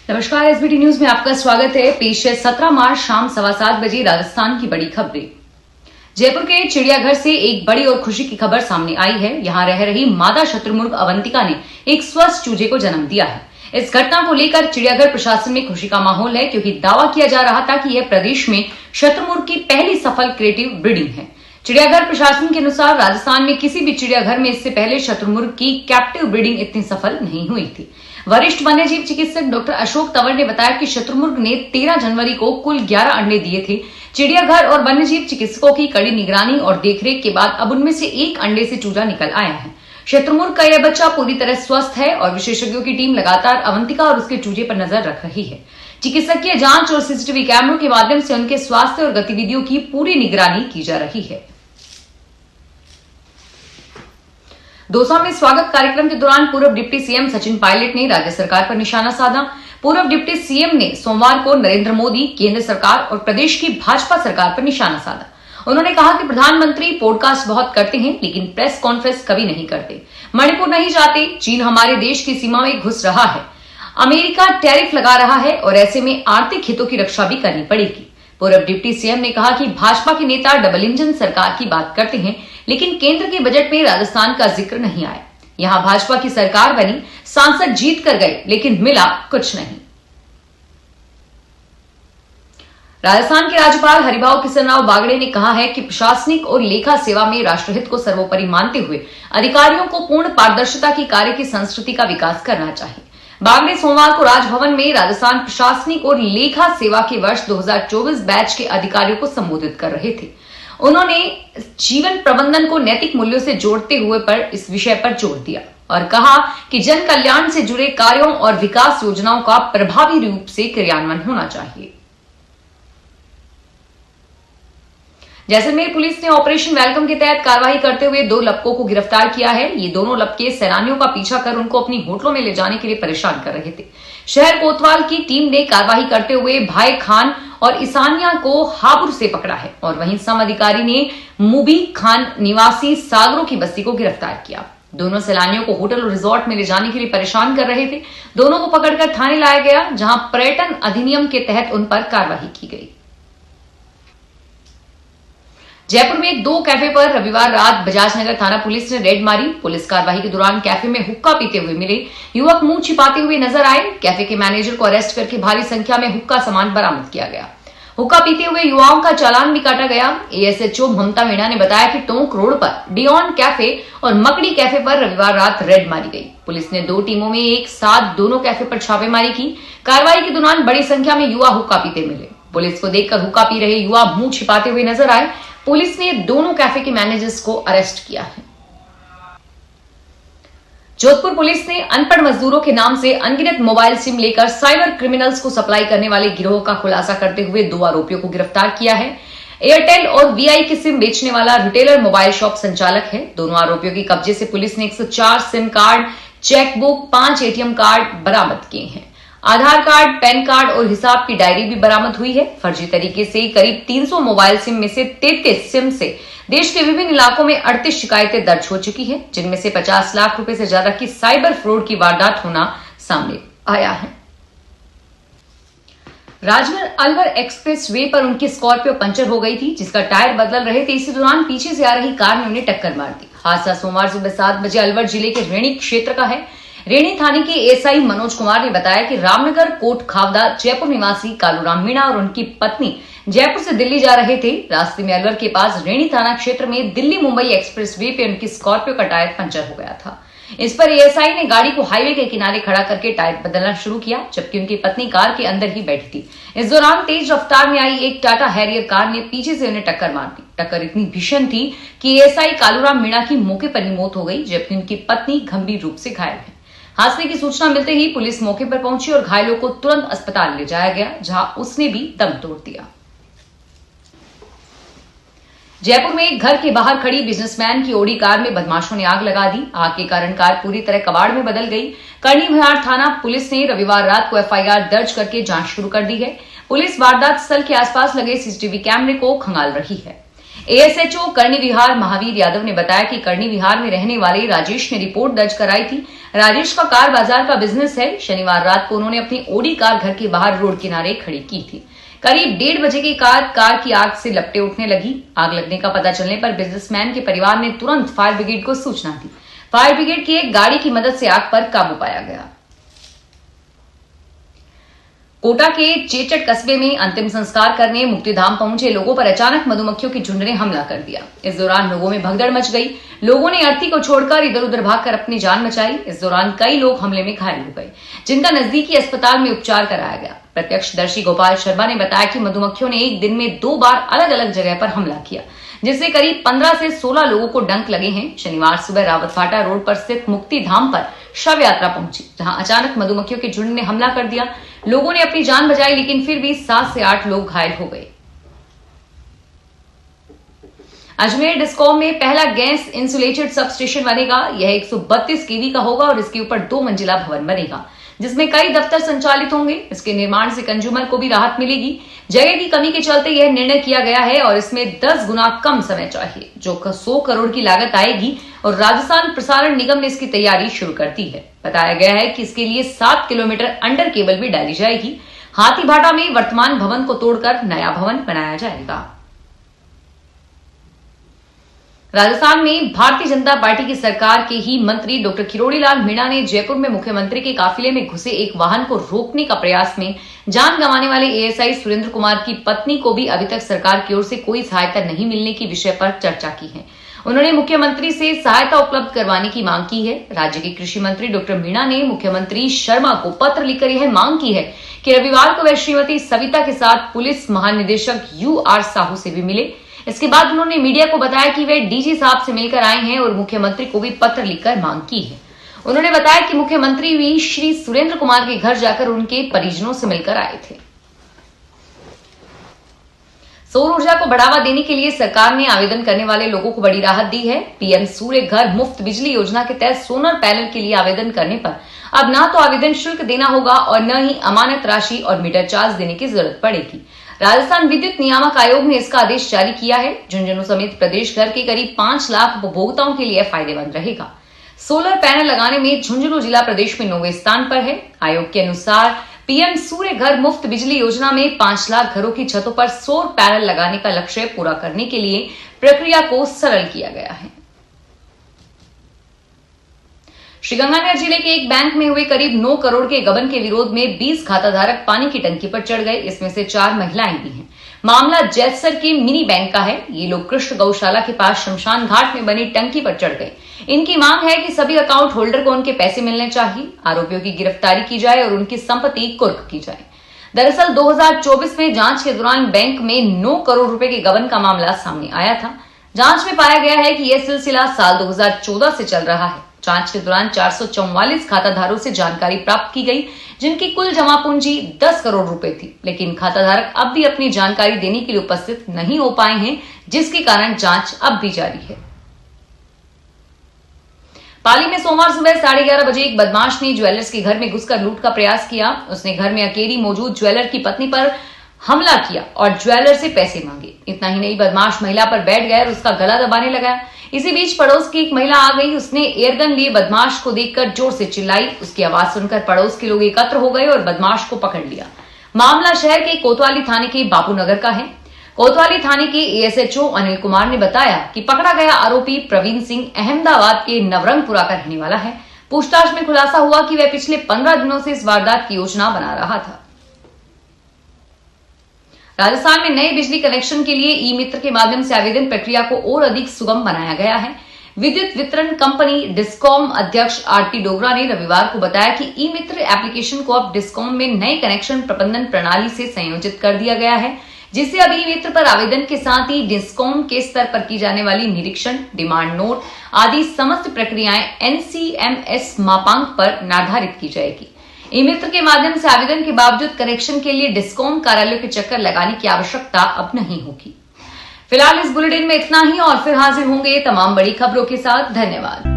नमस्कार, SBT news में आपका स्वागत है। पेश है 17 मार्च शाम 7:15 बजे राजस्थान की बड़ी खबरें। जयपुर के चिड़ियाघर से एक बड़ी और खुशी की खबर सामने आई है। यहां रह रही मादा शत्रुमुर्ग अवंतिका ने एक स्वस्थ चूजे को जन्म दिया है। इस घटना को लेकर चिड़ियाघर प्रशासन में खुशी का माहौल है, क्योंकि दावा किया जा रहा था कि यह प्रदेश में शत्रुमुर्ग की पहली सफल क्रिएटिव ब्रीडिंग है। चिड़ियाघर प्रशासन के अनुसार राजस्थान में किसी भी चिड़ियाघर में इससे पहले शत्रुमुर्ग की कैप्टिव ब्रीडिंग इतनी सफल नहीं हुई थी। वरिष्ठ वन्यजीव चिकित्सक डॉक्टर अशोक तंवर ने बताया कि शत्रुमुर्ग ने 13 जनवरी को कुल 11 अंडे दिए थे। चिड़ियाघर और वन्यजीव चिकित्सकों की कड़ी निगरानी और देखरेख के बाद अब उनमें से एक अंडे से चूजा निकल आया है। शत्रुमुर्ग का यह बच्चा पूरी तरह स्वस्थ है और विशेषज्ञों की टीम लगातार अवंतिका और उसके चूजे पर नजर रख रही है। चिकित्सकीय जांच और सीसीटीवी कैमरों के माध्यम से उनके स्वास्थ्य और गतिविधियों की पूरी निगरानी की जा रही है। दौसा में स्वागत कार्यक्रम के दौरान पूर्व डिप्टी सीएम सचिन पायलट ने राज्य सरकार पर निशाना साधा। पूर्व डिप्टी सीएम ने सोमवार को नरेंद्र मोदी, केंद्र सरकार और प्रदेश की भाजपा सरकार पर निशाना साधा। उन्होंने कहा कि प्रधानमंत्री पॉडकास्ट बहुत करते हैं, लेकिन प्रेस कॉन्फ्रेंस कभी नहीं करते। मणिपुर नहीं जाते, चीन हमारे देश की सीमा में घुस रहा है, अमेरिका टैरिफ लगा रहा है और ऐसे में आर्थिक हितों की रक्षा भी करनी पड़ेगी। पूर्व डिप्टी सीएम ने कहा कि भाजपा के नेता डबल इंजन सरकार की बात करते हैं, लेकिन केंद्र के बजट में राजस्थान का जिक्र नहीं आया। यहां भाजपा की सरकार बनी, सांसद जीत कर गए, लेकिन मिला कुछ नहीं। राजस्थान के राज्यपाल हरिभाऊ किशनराव बागड़े ने कहा है कि प्रशासनिक और लेखा सेवा में राष्ट्रहित को सर्वोपरि मानते हुए अधिकारियों को पूर्ण पारदर्शिता की कार्य की संस्कृति का विकास करना चाहिए। बागड़े सोमवार को राजभवन में राजस्थान प्रशासनिक और लेखा सेवा के वर्ष 2024 बैच के अधिकारियों को संबोधित कर रहे थे। उन्होंने जीवन प्रबंधन को नैतिक मूल्यों से जोड़ते हुए पर इस विषय पर जोर दिया और कहा कि जन कल्याण से जुड़े कार्यों और विकास योजनाओं का प्रभावी रूप से क्रियान्वयन होना चाहिए। जैसलमेर पुलिस ने ऑपरेशन वेलकम के तहत कार्रवाई करते हुए 2 लपकों को गिरफ्तार किया है। ये दोनों लपके सैलानियों का पीछा कर उनको अपनी होटलों में ले जाने के लिए परेशान कर रहे थे। शहर कोतवाल की टीम ने कार्रवाई करते हुए भाई खान और ईसानिया को हापुड़ से पकड़ा है और वहीं सम अधिकारी ने मुबी खान निवासी सागरों की बस्ती को गिरफ्तार किया। दोनों सैलानियों को होटल और रिजॉर्ट में ले जाने के लिए परेशान कर रहे थे। दोनों को पकड़कर थाने लाया गया, जहां पर्यटन अधिनियम के तहत उन पर कार्रवाई की गई। जयपुर में 2 कैफे पर रविवार रात बजाज नगर थाना पुलिस ने रेड मारी। पुलिस कार्रवाई के दौरान कैफे में हुक्का पीते हुए मिले युवक मुंह छिपाते हुए नजर आए। कैफे के मैनेजर को अरेस्ट करके भारी संख्या में हुक्का सामान बरामद किया गया। हुक्का पीते हुए युवाओं का चालान भी काटा गया। एएसएचओ ममता मीणा ने बताया कि टोंक रोड पर डियोन कैफे और मकड़ी कैफे पर रविवार रात रेड मारी गई। पुलिस ने 2 टीमों में एक साथ दोनों कैफे पर छापेमारी की। कार्रवाई के दौरान बड़ी संख्या में युवा हुक्का पीते मिले। पुलिस को देखकर हुक्का पी रहे युवा मुंह छिपाते हुए नजर आए। पुलिस ने दोनों कैफे के मैनेजर्स को अरेस्ट किया है। जोधपुर पुलिस ने अनपढ़ मजदूरों के नाम से अनगिनत मोबाइल सिम लेकर साइबर क्रिमिनल्स को सप्लाई करने वाले गिरोह का खुलासा करते हुए 2 आरोपियों को गिरफ्तार किया है। एयरटेल और वीआई के सिम बेचने वाला रिटेलर मोबाइल शॉप संचालक है। दोनों आरोपियों के कब्जे से पुलिस ने 104 SIM card, chequebook, 5 ATM card बरामद किए हैं। आधार कार्ड, पैन कार्ड और हिसाब की डायरी भी बरामद हुई है। फर्जी तरीके से करीब 300 मोबाइल सिम में से 33 सिम से देश के विभिन्न इलाकों में 38 शिकायतें दर्ज हो चुकी हैं, जिनमें से 50 लाख रुपए से ज्यादा की साइबर फ्रॉड की वारदात होना सामने आया है। राजगढ़ अलवर एक्सप्रेस वे पर उनकी स्कॉर्पियो पंचर हो गई थी, जिसका टायर बदल रहे थे। इसी दौरान पीछे से आ रही कार ने उन्हें टक्कर मार दी। हादसा सोमवार सुबह 7 बजे अलवर जिले के रेणी क्षेत्र का है। रेणी थाने के एसआई मनोज कुमार ने बताया कि रामनगर कोट खावदा जयपुर निवासी कालूराम मीणा और उनकी पत्नी जयपुर से दिल्ली जा रहे थे। रास्ते में अलवर के पास रेणी थाना क्षेत्र में दिल्ली मुंबई एक्सप्रेस वे पे उनकी स्कॉर्पियो का टायर पंचर हो गया था। इस पर एएसआई ने गाड़ी को हाईवे के किनारे खड़ा करके टायर बदलना शुरू किया, जबकि उनकी पत्नी कार के अंदर ही बैठी थी। इस दौरान तेज रफ्तार में आई एक टाटा हैरियर कार ने पीछे से उन्हें टक्कर मार दी। टक्कर इतनी भीषण थी कि एएसआई कालूराम मीणा की मौके पर ही मौत हो गई, जबकि उनकी पत्नी गंभीर रूप से घायल है। हादसे की सूचना मिलते ही पुलिस मौके पर पहुंची और घायलों को तुरंत अस्पताल ले जाया गया, जहां उसने भी दम तोड़ दिया। जयपुर में एक घर के बाहर खड़ी बिजनेसमैन की ओडी कार में बदमाशों ने आग लगा दी। आग के कारण कार पूरी तरह कबाड़ में बदल गई। करनी भयार थाना पुलिस ने रविवार रात को एफआईआर दर्ज करके जांच शुरू कर दी है। पुलिस वारदात स्थल के आसपास लगे सीसीटीवी कैमरे को खंगाल रही है। एएसएचओ करनी विहार महावीर यादव ने बताया कि करनी विहार में रहने वाले राजेश ने रिपोर्ट दर्ज कराई थी। राजेश का कार बाजार का बिजनेस है। शनिवार रात को उन्होंने अपनी ओडी कार घर के बाहर रोड किनारे खड़ी की थी। करीब 1:30 बजे के कार की आग से लपटें उठने लगी। आग लगने का पता चलने पर बिजनेसमैन के परिवार ने तुरंत फायर ब्रिगेड को सूचना दी। फायर ब्रिगेड की एक गाड़ी की मदद से आग पर काबू पाया गया। कोटा के चेचट कस्बे में अंतिम संस्कार करने मुक्तिधाम पहुंचे लोगों पर अचानक मधुमक्खियों के झुंड ने हमला कर दिया। इस दौरान लोगों में भगदड़ मच गई। लोगों ने अर्थी को छोड़कर इधर उधर भागकर अपनी जान बचाई। इस दौरान कई लोग हमले में घायल हो गए, जिनका नजदीकी अस्पताल में उपचार कराया गया। प्रत्यक्षदर्शी गोपाल शर्मा ने बताया कि मधुमक्खियों ने एक दिन में 2 बार अलग अलग जगह पर हमला किया, जिससे करीब 15 से 16 लोगों को डंक लगे हैं। शनिवार सुबह रावतफाटा रोड पर स्थित मुक्तिधाम पर शव यात्रा पहुंची, जहां अचानक मधुमक्खियों के झुंड ने हमला कर दिया। लोगों ने अपनी जान बचाई, लेकिन फिर भी 7 से 8 लोग घायल हो गए। अजमेर डिस्कॉम में पहला गैस इंसुलेटेड सब स्टेशन बनेगा। यह 132 केवी का होगा और इसके ऊपर 2 मंजिला भवन बनेगा, जिसमें कई दफ्तर संचालित होंगे। इसके निर्माण से कंज्यूमर को भी राहत मिलेगी। जगह की कमी के चलते यह निर्णय किया गया है और इसमें 10 गुना कम समय चाहिए, जो 100 करोड़ की लागत आएगी और राजस्थान प्रसारण निगम ने इसकी तैयारी शुरू कर दी है। बताया गया है कि इसके लिए 7 किलोमीटर अंडर केबल भी डाली जाएगी। हाथीभाटा में वर्तमान भवन को तोड़कर नया भवन बनाया जाएगा। राजस्थान में भारतीय जनता पार्टी की सरकार के ही मंत्री डॉक्टर किरोड़ी लाल मीणा ने जयपुर में मुख्यमंत्री के काफिले में घुसे एक वाहन को रोकने का प्रयास में जान गंवाने वाले एएसआई सुरेंद्र कुमार की पत्नी को भी अभी तक सरकार की ओर से कोई सहायता नहीं मिलने की विषय पर चर्चा की है। उन्होंने मुख्यमंत्री से सहायता उपलब्ध करवाने की मांग की है। राज्य के कृषि मंत्री डॉक्टर मीणा ने मुख्यमंत्री शर्मा को पत्र लिखकर यह मांग की है कि रविवार को वह श्रीमती सविता के साथ पुलिस महानिदेशक UR साहू से भी मिले। इसके बाद उन्होंने मीडिया को बताया कि वे डीजी साहब से मिलकर आए हैं और मुख्यमंत्री को भी पत्र लिखकर मांग की है। उन्होंने बताया कि मुख्यमंत्री भी श्री सुरेंद्र कुमार के घर जाकर उनके परिजनों से मिलकर आए थे। सौर ऊर्जा को बढ़ावा देने के लिए सरकार ने आवेदन करने वाले लोगों को बड़ी राहत दी है। पीएम सूर्य घर मुफ्त बिजली योजना के तहत सोलर पैनल के लिए आवेदन करने पर अब न तो आवेदन शुल्क देना होगा और न ही अमानत राशि और मीटर चार्ज देने की जरूरत पड़ेगी। राजस्थान विद्युत नियामक आयोग ने इसका आदेश जारी किया है। झुंझुनू समेत प्रदेश भर के करीब 5 लाख उपभोक्ताओं के लिए फायदेमंद रहेगा। सोलर पैनल लगाने में झुंझुनू जिला प्रदेश में 9वें स्थान पर है। आयोग के अनुसार पीएम सूर्य घर मुफ्त बिजली योजना में 5 लाख घरों की छतों पर सौर पैनल लगाने का लक्ष्य पूरा करने के लिए प्रक्रिया को सरल किया गया है। श्रीगंगानगर जिले के एक बैंक में हुए करीब 9 करोड़ के गबन के विरोध में 20 खाताधारक पानी की टंकी पर चढ़ गए। इसमें से 4 महिलाएं भी हैं। मामला जैसर के मिनी बैंक का है। ये लोग कृष्ण गौशाला के पास शमशान घाट में बनी टंकी पर चढ़ गए। इनकी मांग है कि सभी अकाउंट होल्डर को उनके पैसे मिलने चाहिए, आरोपियों की गिरफ्तारी की जाए और उनकी संपत्ति कुर्क की जाए। दरअसल 2024 में जांच के दौरान बैंक में 9 करोड़ रुपए के गबन का मामला सामने आया था। जांच में पाया गया है कि यह सिलसिला साल 2014 से चल रहा है। जांच के दौरान 444 खाताधारकों से जानकारी प्राप्त की गई, जिनकी कुल जमा पूंजी 10 करोड़ रुपए थी, लेकिन खाताधारक अब भी अपनी जानकारी देने के लिए उपस्थित नहीं हो पाए हैं, जिसके कारण जांच अब भी जारी है। पाली में सोमवार सुबह 11:30 बजे एक बदमाश ने ज्वेलर्स के घर में घुसकर लूट का प्रयास किया। उसने घर में अकेली मौजूद ज्वेलर की पत्नी पर हमला किया और ज्वेलर से पैसे मांगे। इतना ही नहीं, बदमाश महिला पर बैठ गया और उसका गला दबाने लगा। इसी बीच पड़ोस की एक महिला आ गई। उसने एयरगन लिए बदमाश को देखकर जोर से चिल्लाई। उसकी आवाज सुनकर पड़ोस के लोग एकत्र हो गए और बदमाश को पकड़ लिया। मामला शहर के कोतवाली थाने के बापूनगर का है। कोतवाली थाने के एएसएचओ अनिल कुमार ने बताया कि पकड़ा गया आरोपी प्रवीण सिंह अहमदाबाद के नवरंगपुरा का रहने वाला है। पूछताछ में खुलासा हुआ कि वह पिछले 15 दिनों से इस वारदात की योजना बना रहा था। राजस्थान में नए बिजली कनेक्शन के लिए ई मित्र के माध्यम से आवेदन प्रक्रिया को और अधिक सुगम बनाया गया है। विद्युत वितरण कंपनी डिस्कॉम अध्यक्ष आरटी डोगरा ने रविवार को बताया कि ई मित्र एप्लीकेशन को अब डिस्कॉम में नए कनेक्शन प्रबंधन प्रणाली से संयोजित कर दिया गया है, जिससे अब ई मित्र पर आवेदन के साथ ही डिस्कॉम के स्तर पर की जाने वाली निरीक्षण, डिमांड नोट आदि समस्त प्रक्रियाएं एनसीएमएस मापांक पर निर्धारित की जाएगी। ई मित्र के माध्यम से आवेदन के बावजूद कनेक्शन के लिए डिस्कॉम कार्यालय के चक्कर लगाने की आवश्यकता अब नहीं होगी। फिलहाल इस बुलेटिन में इतना ही और फिर हाजिर होंगे तमाम बड़ी खबरों के साथ। धन्यवाद।